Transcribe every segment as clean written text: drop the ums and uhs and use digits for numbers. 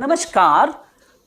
नमस्कार,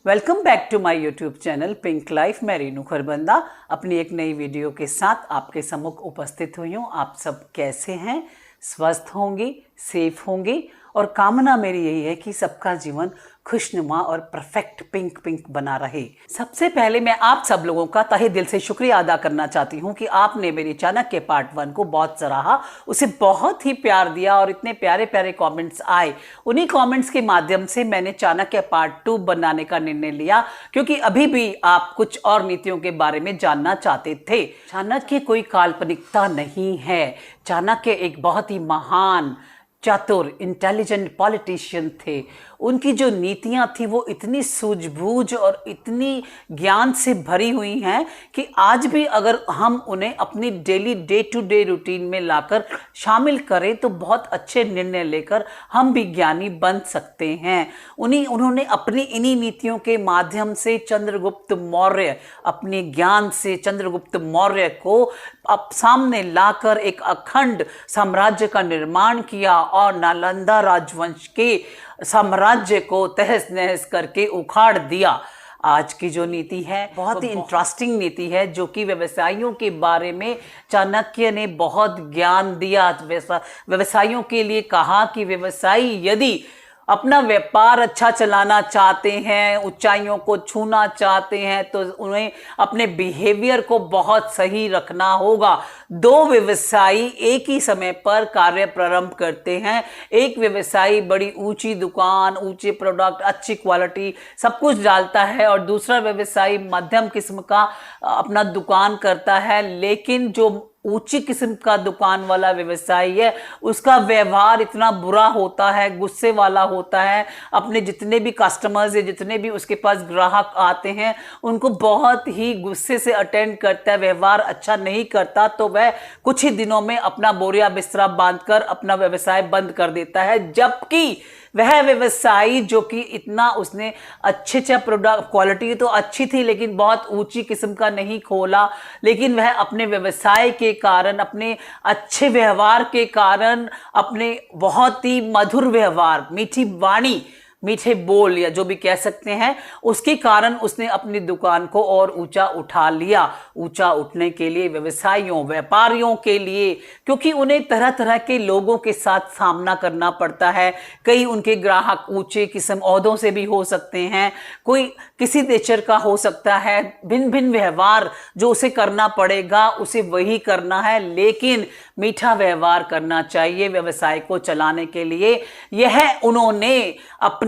welcome back to my YouTube channel pink life. मैं रेनू खरबंदा अपनी एक नई वीडियो के साथ आपके सम्मुख उपस्थित हुई हूँ। आप सब कैसे हैं? स्वस्थ होंगी, सेफ होंगी और कामना मेरी यही है कि सबका जीवन खुशनुमा और परफेक्ट पिंक पिंक बना रहे। सबसे पहले मैं आप सब लोगों का तहे दिल से शुक्रिया अदा करना चाहती हूँ कि आपने मेरी चाणक्य पार्ट 1 को बहुत सराहा, उसे बहुत ही प्यार दिया और इतने प्यारे प्यारे कमेंट्स आए। उन्हीं कमेंट्स के माध्यम से मैंने चाणक्य पार्ट 2 बनाने का निर्णय लिया, क्योंकि अभी भी आप कुछ और नीतियों के बारे में जानना चाहते थे। चाणक्य कोई काल्पनिकता नहीं है। चाणक्य एक बहुत ही महान, चातुर, इंटेलिजेंट पॉलिटिशियन थे। उनकी जो नीतियां थी वो इतनी सूझबूझ और इतनी ज्ञान से भरी हुई हैं कि आज भी अगर हम उन्हें अपनी daily day to day routine में लाकर शामिल करें तो बहुत अच्छे निर्णय लेकर हम भी ज्ञानी बन सकते हैं। उन्होंने अपनी इन्हीं नीतियों के माध्यम से चंद्रगुप्त मौर्य, अपने ज्ञान से चंद्रगुप्त मौर्य को अब सामने लाकर एक अखंड साम्राज्य का निर्माण किया और नालंदा राजवंश के साम्राज्य को तहस नहस करके उखाड़ दिया। आज की जो नीति है बहुत ही इंटरेस्टिंग नीति है, जो कि व्यवसायियों के बारे में चाणक्य ने बहुत ज्ञान दिया। व्यवसायियों के लिए कहा कि व्यवसायी यदि अपना व्यापार अच्छा चलाना चाहते हैं, ऊंचाइयों को छूना चाहते हैं, तो उन्हें अपने बिहेवियर को बहुत सही रखना होगा। दो व्यवसायी एक ही समय पर कार्य प्रारंभ करते हैं। एक व्यवसायी बड़ी ऊंची दुकान, ऊंचे प्रोडक्ट, अच्छी क्वालिटी सब कुछ डालता है और दूसरा व्यवसायी मध्यम किस्म का अपना दुकान करता है, लेकिन जो ऊंची किस्म का दुकान वाला व्यवसायी है उसका व्यवहार इतना बुरा होता है, गुस्से वाला होता है। अपने जितने भी कस्टमर्स या जितने भी उसके पास ग्राहक आते हैं उनको बहुत ही गुस्से से अटेंड करता है, व्यवहार अच्छा नहीं करता, तो वह कुछ ही दिनों में अपना बोरिया बिस्तरा बांधकर अपना व्यवसाय बंद कर देता है। जबकि वह व्यवसायी जो कि इतना उसने अच्छे प्रोडक्ट, क्वालिटी तो अच्छी थी लेकिन बहुत ऊंची किस्म का नहीं खोला, लेकिन वह अपने व्यवसाय के कारण, अपने अच्छे व्यवहार के कारण, अपने बहुत ही मधुर व्यवहार, मीठी वाणी, मीठे बोल या जो भी कह सकते हैं, उसके कारण उसने अपनी दुकान को और ऊंचा उठा लिया। ऊंचा उठने के लिए व्यवसायियों, व्यापारियों के लिए, क्योंकि उन्हें तरह तरह के लोगों के साथ सामना करना पड़ता है। कई उनके ग्राहक ऊंचे किस्म ओहदों से भी हो सकते हैं, कोई किसी नेचर का हो सकता है। भिन्न भिन्न व्यवहार जो उसे करना पड़ेगा उसे वही करना है, लेकिन मीठा व्यवहार करना चाहिए व्यवसाय को चलाने के लिए। यह उन्होंने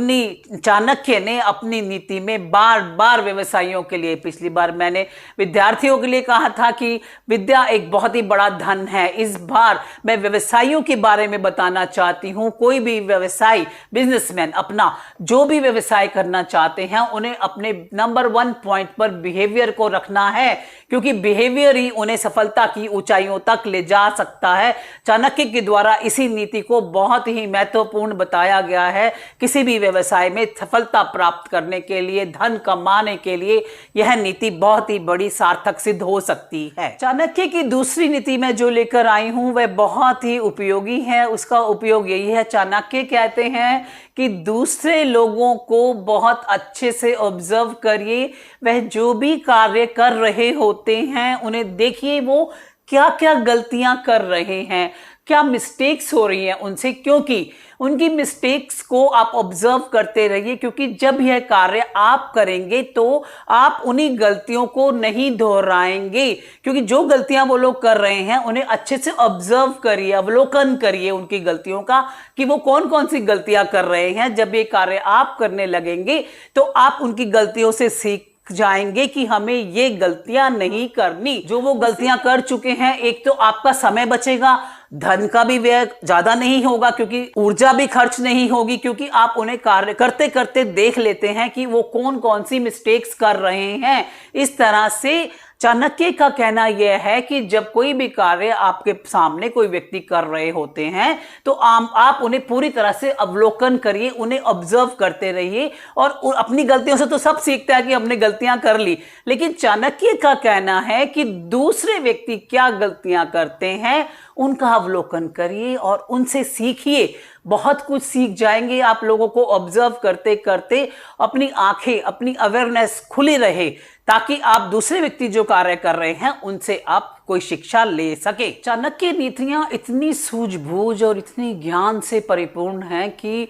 चाणक्य ने अपनी नीति में बार बार व्यवसायियों के लिए, पिछली बार मैंने विद्यार्थियों के लिए कहा था कि विद्या एक बहुत ही बड़ा धन है। इस बार मैं व्यवसायियों के बारे में बताना चाहती हूं। कोई भी व्यवसायी, बिजनेसमैन अपना जो भी व्यवसाय करना चाहते हैं उन्हें अपने नंबर 1 पॉइंट पर बिहेवियर को रखना है, क्योंकि बिहेवियर ही उन्हें सफलता की ऊंचाइयों तक ले जा सकता है। चाणक्य के द्वारा इसी नीति को बहुत ही महत्वपूर्ण बताया गया है। किसी भी व्यवसाय में सफलता प्राप्त करने के लिए, धन कमाने के लिए यह नीति बहुत ही बड़ी सार्थक सिद्ध हो सकती है। चाणक्य की दूसरी नीति में जो लेकर आई हूं वह बहुत ही उपयोगी है। उसका उपयोग यही है, चाणक्य कहते हैं कि दूसरे लोगों को बहुत अच्छे से ऑब्जर्व करिए। वह जो भी कार्य कर रहे होते हैं उन्हें देखिए, वो क्या क्या गलतियां कर रहे हैं, क्या मिस्टेक्स हो रही हैं उनसे, क्योंकि उनकी मिस्टेक्स को आप ऑब्जर्व करते रहिए। क्योंकि जब यह कार्य आप करेंगे तो आप उन्हीं गलतियों को नहीं दोहराएंगे, क्योंकि जो गलतियां वो लोग कर रहे हैं उन्हें अच्छे से ऑब्जर्व करिए, अवलोकन करिए उनकी गलतियों का कि वो कौन कौन सी गलतियां कर रहे हैं। जब ये कार्य आप करने लगेंगे तो आप उनकी गलतियों से सीख जाएंगे कि हमें ये गलतियां नहीं करनी। जो वो गलतियां कर चुके हैं, एक तो आपका समय बचेगा, धन का भी व्यय ज्यादा नहीं होगा, क्योंकि ऊर्जा भी खर्च नहीं होगी, क्योंकि आप उन्हें कार्य करते करते देख लेते हैं कि वो कौन कौन सी मिस्टेक्स कर रहे हैं। इस तरह से चाणक्य का कहना यह है कि जब कोई भी कार्य आपके सामने कोई व्यक्ति कर रहे होते हैं तो आप उन्हें पूरी तरह से अवलोकन करिए, उन्हें ऑब्जर्व करते रहिए। और अपनी गलतियों से तो सब सीखता है कि हमने गलतियां कर ली, लेकिन चाणक्य का कहना है कि दूसरे व्यक्ति क्या गलतियां करते हैं उनका अवलोकन करिए और उनसे सीखिए। बहुत कुछ सीख जाएंगे आप लोगों को ऑब्जर्व करते करते। अपनी आंखें, अपनी अवेयरनेस खुली रहे ताकि आप दूसरे व्यक्ति जो कार्य कर रहे हैं उनसे आप कोई शिक्षा ले सके। चाणक्य नीतियां इतनी सूझबूझ और इतनी ज्ञान से परिपूर्ण हैं कि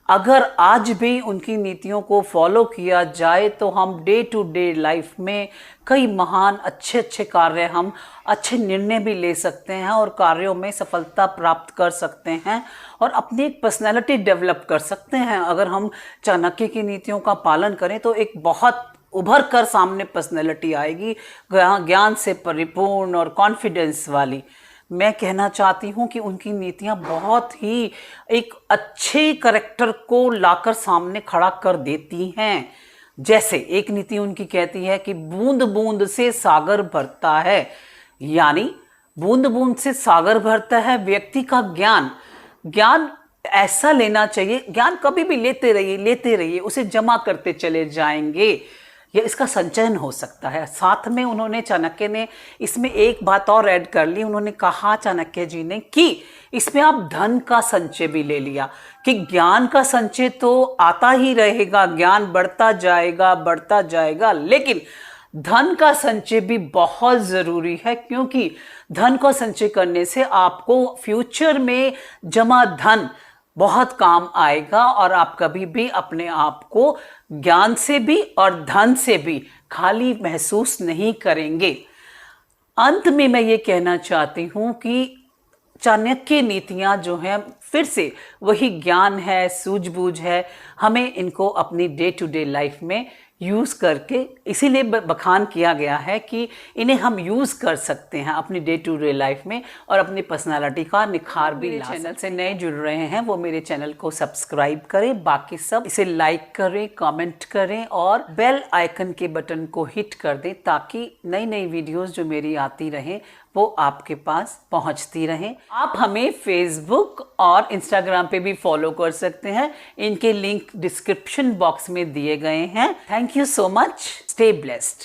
अगर आज भी उनकी नीतियों को फॉलो किया जाए तो हम डे टू डे लाइफ में कई महान अच्छे कार्य, हम अच्छे निर्णय भी ले सकते हैं और कार्यों में सफलता प्राप्त कर सकते हैं और अपनी एक पर्सनैलिटी डेवलप कर सकते हैं। अगर हम चाणक्य की नीतियों का पालन करें तो एक बहुत उभर कर सामने पर्सनैलिटी आएगी, ज्ञान से परिपूर्ण और कॉन्फिडेंस वाली। मैं कहना चाहती हूँ कि उनकी नीतियाँ बहुत ही एक अच्छे करैक्टर को लाकर सामने खड़ा कर देती हैं। जैसे एक नीति उनकी कहती है कि बूंद बूंद से सागर भरता है, यानी बूंद बूंद से सागर भरता है व्यक्ति का ज्ञान। ज्ञान ऐसा लेना चाहिए, ज्ञान कभी भी लेते रहिए, उसे जमा करते चले जाएंगे, या इसका संचयन हो सकता है। साथ में उन्होंने, चाणक्य ने इसमें एक बात और ऐड कर ली। उन्होंने कहा, चाणक्य जी ने, कि इसमें आप धन का संचय भी ले लिया कि ज्ञान का संचय तो आता ही रहेगा, ज्ञान बढ़ता जाएगा, लेकिन धन का संचय भी बहुत जरूरी है, क्योंकि धन का संचय करने से आपको फ्यूचर में जमा धन बहुत काम आएगा और आप कभी भी अपने आप को ज्ञान से भी और धन से भी खाली महसूस नहीं करेंगे। अंत में मैं ये कहना चाहती हूँ कि चाणक्य नीतियाँ जो हैं, फिर से वही ज्ञान है, सूझबूझ है, हमें इनको अपनी डे टू डे लाइफ में यूज़ करके, इसीलिए बखान किया गया है कि इन्हें हम यूज़ कर सकते हैं अपनी डे टू डे लाइफ में और अपनी पर्सनालिटी का निखार भी ला सकते हैं। चैनल से नए जुड़ रहे हैं वो मेरे चैनल को सब्सक्राइब करें, बाकी सब इसे लाइक करें, कमेंट करें और बेल आइकन के बटन को हिट कर दें ताकि नई नई वीडियोस जो मेरी आती रहें वो आपके पास पहुंचती रहें। आप हमें फेसबुक और इंस्टाग्राम पे भी फॉलो कर सकते हैं, इनके लिंक डिस्क्रिप्शन बॉक्स में दिए गए हैं। Thank you so much, stay blessed.